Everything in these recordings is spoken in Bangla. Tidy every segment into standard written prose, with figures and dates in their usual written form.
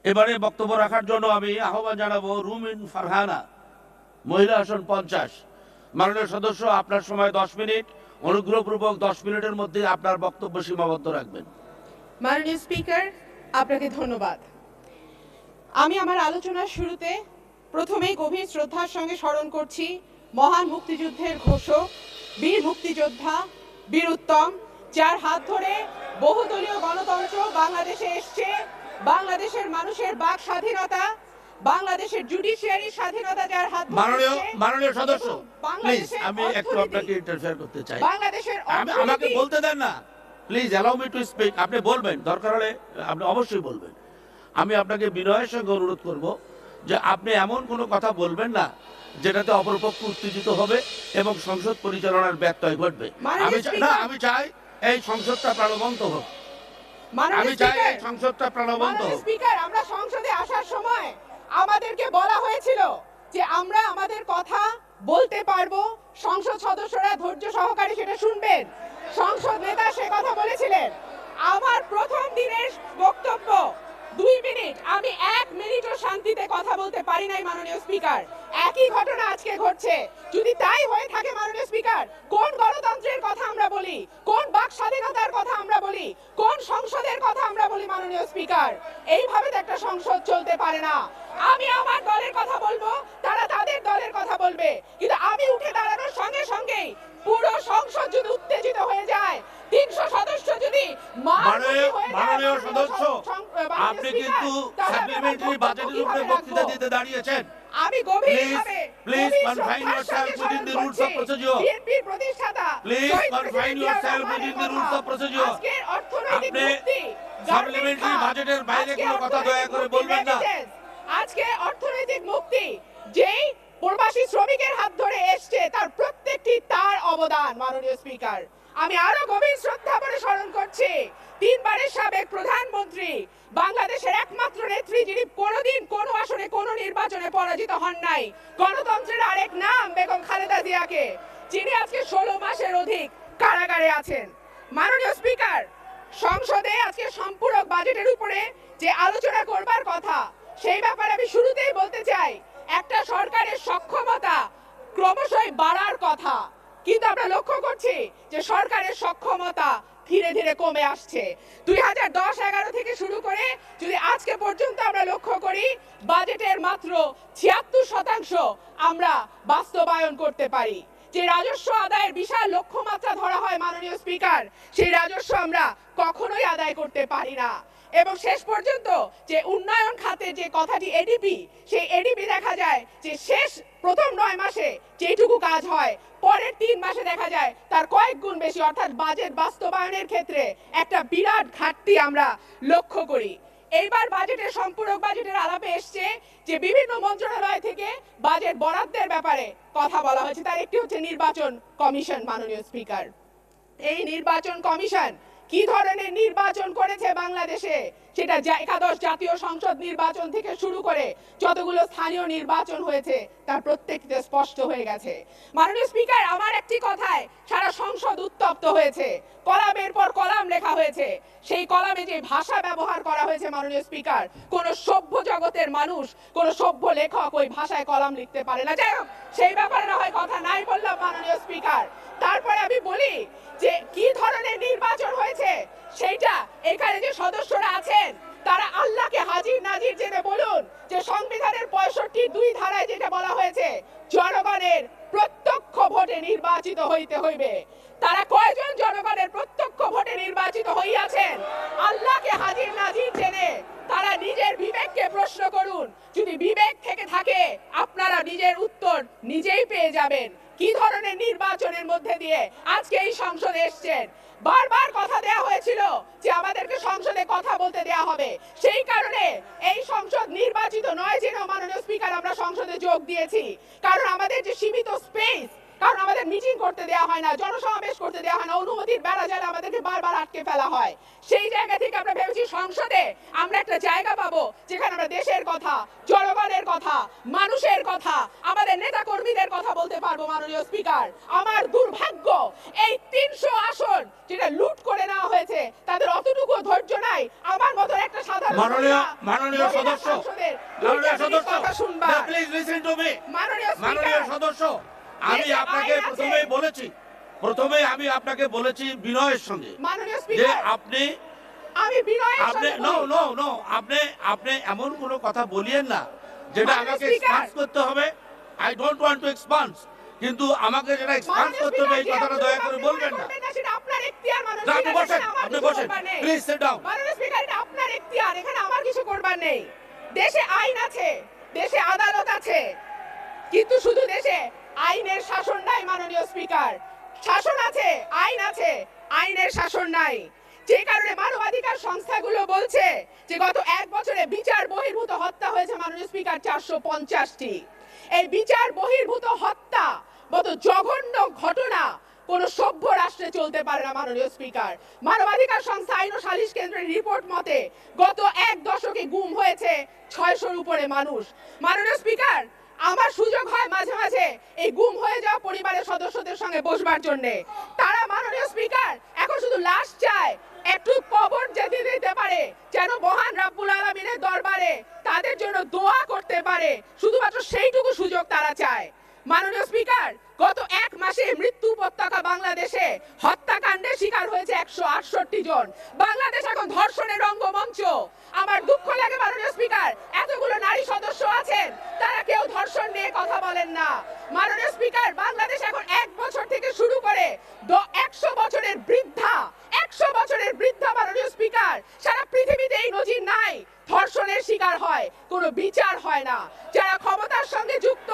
এবারে বক্তব্য রাখার জন্য আমি আহ্বান জানাবো রুমিন ফারহানা, মহিলা আসন 50। মাননীয় সদস্য, আপনার সময় 10 মিনিট। অনুগ্রহপূর্বক 10 মিনিটের মধ্যে আপনার বক্তব্য সীমাবদ্ধ রাখবেন। মাননীয় স্পিকার, আপনাকে ধন্যবাদ। আমি আমার আলোচনার শুরুতে প্রথমেই গভীর শ্রদ্ধার সঙ্গে স্মরণ করছি মহান মুক্তিযুদ্ধের ঘোষক, বীর মুক্তিযোদ্ধা বীর উত্তম, যার হাত ধরে বহুদলীয় গণতন্ত্র বাংলাদেশে এসছে, বাংলাদেশের মানুষের বাক স্বাধীনতা, বাংলাদেশের জুডিশিয়ারি স্বাধীনতা যার হাত ধরে। মাননীয় সদস্য, প্লিজ আমি একটু আপনাকে ইন্টারফেয়ার করতে চাই। বাংলাদেশের আমাকে বলতে দেন না, please allow me to speak. আপনি বলবেন, দরকার হলে আপনি অবশ্যই বলবেন। আমি আপনাকে বিনয়ের সঙ্গে অনুরোধ করব যে আপনি এমন কোনো কথা বলবেন না যেটাতে অপরপক্ষ উত্তেজিত হবে এবং সংসদ পরিচালনার ব্যত্যয় ঘটবে। আমি চাই এই সংসদটা প্রাণবন্ত হোক। আমি চাই এই সংসদটা প্রাণবন্ত হোক। স্পিকার, আমরা সংসদে আসার সময় আমাদেরকে বলা হয়েছিল যে আমরা আমাদের কথা বলতে পারবো, সংসদ সদস্যরা ধৈর্য সহকারে সেটা শুনবেন। সংসদ নেতা সে কথা বলেছিলেন। আমার প্রথম দিনের বক্তব্য 2 মিনিট, আমি 1 মিনিটও শান্তিতে কথা বলতে পারি নাই মাননীয় স্পিকার। একই ঘটনা আজকে ঘটছে। যদি তাই হয়ে থাকে মাননীয় স্পিকার, কোন গণতন্ত্রের কথা আমরা বলি, কোন বাক স্বাধীনতার কথা আমরা বলি, কোন সংসদের কথা আমরা বলি মাননীয় স্পিকার? এইভাবে তো একটা সংসদ চলতে পারে না। আমি আমার দলের কথা বলবো, তারা তাদের দলের কথা বলবে, কিন্তু আমি উঠে দাঁড়ানোর সঙ্গে সঙ্গেই পুরো সংসদ যদি উত্তেজিত হয়ে যায়, 300 সদস্য যদি মাননীয় সদস্য, আপনি কিন্তু সাপ্লিমেন্টারি বাজেটের উপরে বক্তৃতা দিতে দাঁড়িয়েছেন। আমি গভীরভাবে please confine yourself within the rules of procedure. বিএনপির প্রতিষ্ঠাতা, please confine yourself within the rules of procedure. আজকের অর্থনৈতিক মুক্তি, সাপ্লিমেন্টারি বাজেটের বাইরে কোনো কথা দয়া করে বলবেন না। আজকে অর্থনৈতিক মুক্তি যেই প্রবাসী শ্রমিকের হাত ধরে এসছে, তার প্রত্যেকটি তার অবদান মাননীয় স্পিকার। আমি আরো গভীর শ্রদ্ধা ভরে স্মরণ করছি 3 বারের সাবেক প্রধানমন্ত্রী, বাংলাদেশের একমাত্র নেত্রী যিনি কোনোদিন কোনো আসনে কোনো নির্বাচনে পরাজিত হন নাই, গণতন্ত্রের আরেক নাম বেগম খালেদা জিয়াকে, যিনি আজকে 16 মাসের অধিক কারাগারে আছেন। মাননীয় স্পিকার, সংসদে আজকে সম্পূরক বাজেটের উপরে যে আলোচনা করবার কথা, সেই ব্যাপারে আমি শুরুতেই বলতে চাই, একটা সরকারের সক্ষমতা ক্রমশই বাড়ার কথা, কিন্তু আমরা লক্ষ্য করছি যে সরকারের সক্ষমতা ধীরে ধীরে কমে আসছে। 2010-11 থেকে শুরু করে যদি আজকে পর্যন্ত আমরা লক্ষ্য করি, বাজেটের মাত্র 76% আমরা বাস্তবায়ন করতে পারি। যে রাজস্ব আদায়ের বিশাল লক্ষ্যমাত্রা ধরা হয় মাননীয় স্পিকার, সেই রাজস্ব আমরা কখনোই আদায় করতে পারি না। এবং শেষ পর্যন্ত যে উন্নয়ন খাতে যে কথাটি এডিপি, সেই এডিপি দেখা যায় যে প্রথম 9 মাসে যেটুকু কাজ হয়, পরের 3 মাসে দেখা যায় তার কয়েক গুণ বেশি, অর্থাৎ বাজেট বাস্তবায়নের ক্ষেত্রে একটা বিরাট ঘাটতি আমরা লক্ষ্য করি। এইবার বাজেটের সম্পূরক বাজেটের আলাপে এসছে যে বিভিন্ন মন্ত্রণালয় থেকে বাজেট বরাদ্দের ব্যাপারে কথা বলা হয়েছে। তার একটি হচ্ছে নির্বাচন কমিশন মাননীয় স্পিকার। এই নির্বাচন কমিশন কি ধরনের নির্বাচন করেছে বাংলাদেশে, সেটা একাদশ জাতীয় সংসদ নির্বাচন থেকে শুরু করে যতগুলো স্থানীয় নির্বাচন হয়েছে তার প্রত্যেকটা স্পষ্ট হয়ে গেছে। মাননীয় স্পিকার, আমার একটি কথায় সারা সংসদ উত্তপ্ত হয়েছে। কলামের পর কলাম লেখা হয়েছে, সেই কলামে যে ভাষা ব্যবহার করা হয়েছে মাননীয় স্পিকার, কোন সভ্য জগতের মানুষ, কোন সভ্য লেখক ওই ভাষায় কলাম লিখতে পারে না। যাই হোক, সেই ব্যাপারে না হয় কথা নাই বললাম মাননীয় স্পিকার। তারপরে আমি বলি যে কি ধরনের নির্বাচন হয়েছে, সেইটা এখানে যে সদস্যরা আছেন তারা আল্লাহকে হাজির নাজির জেনে বলুন যে সংবিধানের 65(2) ধারায় যেটা বলা হয়েছে, জনগণের প্রত্যক্ষ ভোটে নির্বাচিত হইতে হইবে। তারা কয়জন জনগণের প্রত্যক্ষ ভোটে নির্বাচিত হইয়াছেন? আল্লাহকে হাজির নাজির জেনে তারা নিজের বিবেককে প্রশ্ন করুন। যদি বিবেক থেকে থাকে, আপনারা নিজের উত্তর নিজেই পেয়ে যাবেন। কি ধরনের নির্বাচনের মধ্যে দিয়ে আজকে এই সংসদে এসছেন? বারবার কথা দেয়া হয়েছিল যে আমাদেরকে সংসদে কথা বলতে দেয়া হবে, সেই কারণে এই সংসদ নির্বাচিত নয় জেনেও মাননীয় স্পিকার আমরা সংসদে যোগ দিয়েছি। কারণ আমাদের যে সীমিত স্পেস, কারণ আমাদের মিটিং করতে দেওয়া হয় না, জনসমাবেশ করতে দেওয়া হয় না, অনুমতির বেড়া জালে আমাদেরকে বারবার আটকে ফেলা হয়। সেই জায়গা থেকে আমরা ভেবেছি সংসদে আমরা একটা জায়গা পাবো যেখানে আমরা দেশের কথা, জনগণের কথা, মানুষের কথা, আমাদের নেতা কর্মীদের কথা বলতে পারবো। মাননীয় স্পিকার, আমার দুর্ভাগ্য এই 300 আসন যেটা লুট করে নেওয়া হয়েছে তাদের অতটুকু ধৈর্য নাই আমার মতো একটা সাধারণ মাননীয় সদস্য, কথা শুনবা। Please listen to me. মাননীয় মাননীয় সদস্য, আমি আপনাকে প্রথমেই আমি আপনাকে বলেছি বিনয়ের সঙ্গে মাননীয় যে স্পিকার, আপনি আমি বিনয়ের আপনি সঙ্গে নো বলি। নো নো আপনি এমন কোনো কথা বলিয়েন না যেটা মাননীয় আমাকে স্পিকার। এক্সপান্স করতে হবে। I don't want to expanse, কিন্তু আমাকে যেটা এক্সপান্স মাননীয় করতে হবে এই স্পিকার, কথাটা যে দয়া আপনি করে মনে বলবেন না। করবেন সেটা আপনার এখতিয়ার। মাননীয় না, আপনি স্পিকার, বসেন, এখানে আমার আপনি কিছু বসেন, করবার নেই। Please sit down. মাননীয় স্পিকার, এটা আপনার এখতিয়ার, এখানে আমার কিছু করবার নেই। দেশে আইন আছে, দেশে আদালত আছে, কিন্তু শুধু দেশে আইনের শাসন নাই। মাননীয় স্পিকার, শাসন আছে, আইন আছে, আইনের শাসন নাই। যে কারণে মানবাধিকার সংস্থাগুলো বলছে যে গত 1 বছরে বিচার বহির্ভূত হত্যা হয়েছে মাননীয় স্পিকার 450টি। এই বিচার বহির্ভূত হত্যা মতো জঘন্য ঘটনা কোন সভ্য রাষ্ট্রে চলতে পারে না। মাননীয় স্পিকার, মানবাধিকার সংস্থা আইন ও সালিশ কেন্দ্রের রিপোর্ট মতে গত 1 দশকে গুম হয়েছে 600-র উপরে মানুষ। মাননীয় স্পিকার, আমার সুযোগ হয় মাঝে মাঝে এই গুম হয়ে যাওয়া পরিবারের সদস্যদের সঙ্গে বসবার জন্য। তারা মাননীয় স্পিকার এখন শুধু লাশ চায়, একটু কবর যেতে দিতে পারে, যেন মহান রাব্বুল আলামিনের দরবারে তাদের জন্য দোয়া করতে পারে, শুধুমাত্র সেইটুকু সুযোগ তারা চায়। মাননীয় স্পিকার, গত 1 মাসে মৃত্যু উপত্যকা বাংলাদেশে হত্যাকাণ্ডের শিকার হয়েছে 168 জন। বাংলাদেশ এখন ধর্ষণের রঙ্গমঞ্চ। আমার দুঃখ লাগে মাননীয় স্পিকার, এতগুলো নারী সদস্য আছেন, তারা কেউ ধর্ষণ নিয়ে কথা বলেন না। মাননীয় স্পিকার, বাংলাদেশ এখন 1 বছর থেকে শুরু করে 100 বছরের বৃদ্ধা, 100 বছরের বৃদ্ধা মাননীয় স্পিকার, সারা পৃথিবীতে এই নজির নাই। ধর্ষণের শিকার হয়, কোনো বিচার হয় না। যারা ক্ষমতার সঙ্গে যুক্ত,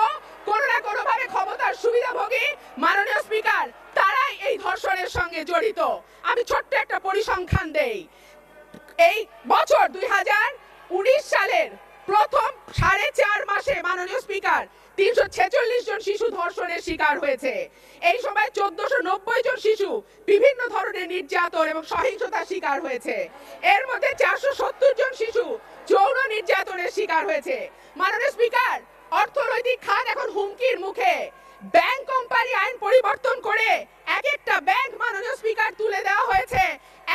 কোনো না কোনো ভাবে ক্ষমতার সুবিধাভোগী মাননীয় স্পিকার, তারাই এই ধর্ষণের সঙ্গে জড়িত। আমি ছোট্ট একটা পরিসংখ্যান দেই। এই বছর 2019 সালের প্রথম 4.5 মাসে মাননীয় স্পিকার 346 জন শিশু ধর্ষণের শিকার হয়েছে। এই সময় 1490 জন শিশু বিভিন্ন ধরনের নির্যাতন এবং সহিংসতার শিকার হয়েছে। এর মধ্যে 470 জন শিশু যৌন নির্যাতনের শিকার হয়েছে। মাননীয় স্পিকার, অর্থনৈতিক খাত এখন হুমকির মুখে। ব্যাংক কোম্পানি আইন পরিবর্তন করে এক একটা ব্যাংক মাননীয় স্পিকার তুলে দেওয়া হয়েছে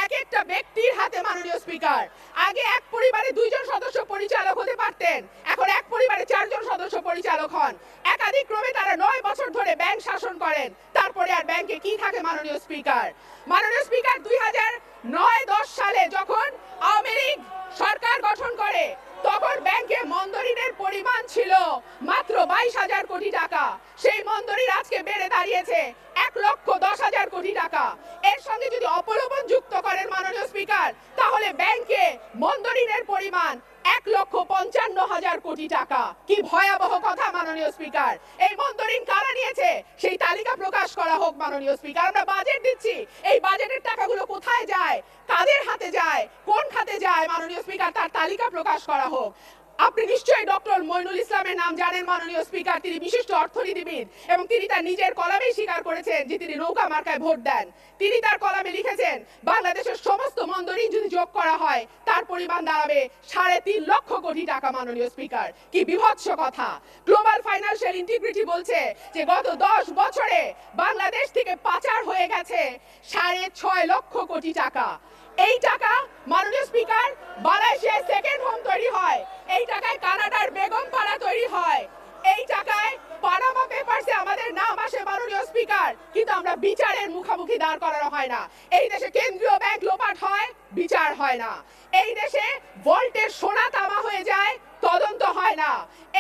এক একটা ব্যক্তির হাতে। মাননীয় স্পিকার, আগে এক পরিবারে 2 জন সদস্য পরিচালক হতে পারতেন, এখন এক পরিবারে 4 জন সদস্য পরিচালক হন। একাধিক ক্রমে তারা 9 বছর ধরে ব্যাংক শাসন করেন, তারপরে আর ব্যাংকে কি থাকে মাননীয় স্পিকার? মাননীয় স্পিকার, 2009-10 সালে যখন আওয়ামী লীগ সরকার গঠন করে তখন ব্যাংকে মন্দরিনের পরিমাণ ছিল মাত্র 22,000 কোটি টাকা। সেই মন্দরিন আজকে বেড়ে দাঁড়িয়েছে 1,10,000 কোটি টাকা। এর সঙ্গে যদি অপলোপন যুক্ত করেন মাননীয় স্পিকার, তাহলে ব্যাংকে মন্দরিনের পরিমাণ 1,55,000 কোটি টাকা। কি ভয়াবহ কথা মাননীয় স্পিকার! এই মন্দরিন কারা নিয়েছে সেই তালিকা প্রকাশ করা হোক মাননীয় স্পিকার। আমরা বাজেট দিচ্ছি, এই বাজেটের টাকাগুলো কোথায় যায়, কাদের হাতে যায়, কোন খাতে যায় মাননীয় স্পিকার, তার তালিকা প্রকাশ করা হোক। আপনি নিশ্চয়ই ডক্টর মইনুল ইসলামের নাম জানেন মাননীয় স্পিকার। তিনি বিশিষ্ট অর্থনীতিবিদ এবং তিনি তার নিজের কলামেই স্বীকার করেছেন যে তিনি নৌকা মার্কায় ভোট দেন। তিনি তার কলামে লিখেছেন বাংলাদেশের সমস্ত মন্দরিন যদি যোগ করা হয় তার পরিমাণ দাঁড়াবে 3.5 লক্ষ কোটি টাকা। মাননীয় স্পিকার, কি বিভৎস কথা! গ্লোবাল ফাইন্যান্সিয়াল ইন্টিগ্রিটি বলছে যে গত 10 বছরে বাংলাদেশ থেকে পাচার হয়ে গেছে 6.5 লক্ষ কোটি টাকা। এই টাকা মাননীয় স্পিকার মালয়েশিয়ায় সেকেন্ড হোম তৈরি হয়, এই টাকায় কানাডার বেগম পাড়া তৈরি হয়, এই টাকায় পানামা পেপারসে আমাদের নাম আসে মাননীয় স্পিকার, কিন্তু আমরা বিচারের মুখোমুখি দাঁড় করানো হয় না। এই দেশে কেন্দ্রীয় ব্যাংক লোপাট হয়, বিচার হয় না। এই দেশে ভল্টের সোনা তামা হয়ে যায়, তদন্ত হয় না।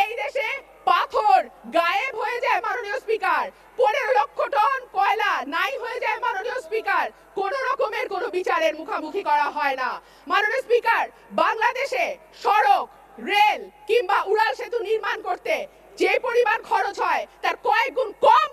এই দেশে পাথর গায়েব হয়ে যায় মাননীয় স্পিকার, 15 লক্ষ টন কয়লা নাই হয়ে যায় মাননীয় স্পিকার, কোন রকমের কোনো বিচারের মুখোমুখি করা হয় না। মাননীয় স্পিকার, বাংলাদেশে সড়ক, রেল কিংবা উড়াল সেতু নির্মাণ করতে যে পরিমাণ খরচ হয় তার কয়েক গুণ কম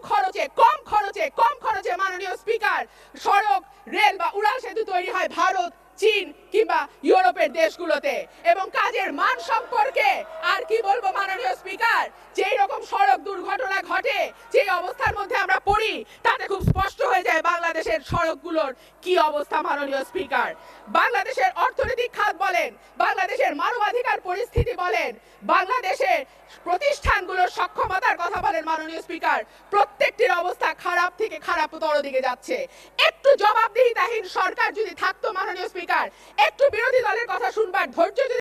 খরচে মাননীয় স্পিকার সড়ক, রেল বা উড়াল সেতু তৈরি হয় ভারত, চীন কিংবা ইউরোপের দেশগুলো সড়কগুলোতে এবং কাজের মান সম্পর্কে আর কি বলবো মাননীয় স্পিকার, যেই রকম সড়ক দুর্ঘটনা ঘটে, যে অবস্থার মধ্যে আমরা পড়ি, তাতে খুব স্পষ্ট হয়ে যায় বাংলাদেশের সড়কগুলোর কি অবস্থা মাননীয় স্পিকার। বাংলাদেশের অর্থনৈতিক খাত বলেন, বাংলাদেশের মানবাধিকার পরিস্থিতি বলেন, বাংলাদেশের প্রতিষ্ঠানগুলোর সক্ষমতার কথা বলেন মাননীয় স্পিকার, প্রত্যেকটির অবস্থা খারাপ থেকে খারাপতর দিকে যাচ্ছে। একটু জবাবদিহিতাহীন সরকার যদি থাকতো মাননীয় স্পিকার, একটু বিরোধী দলের কথা শুনবার ধৈর্য যদি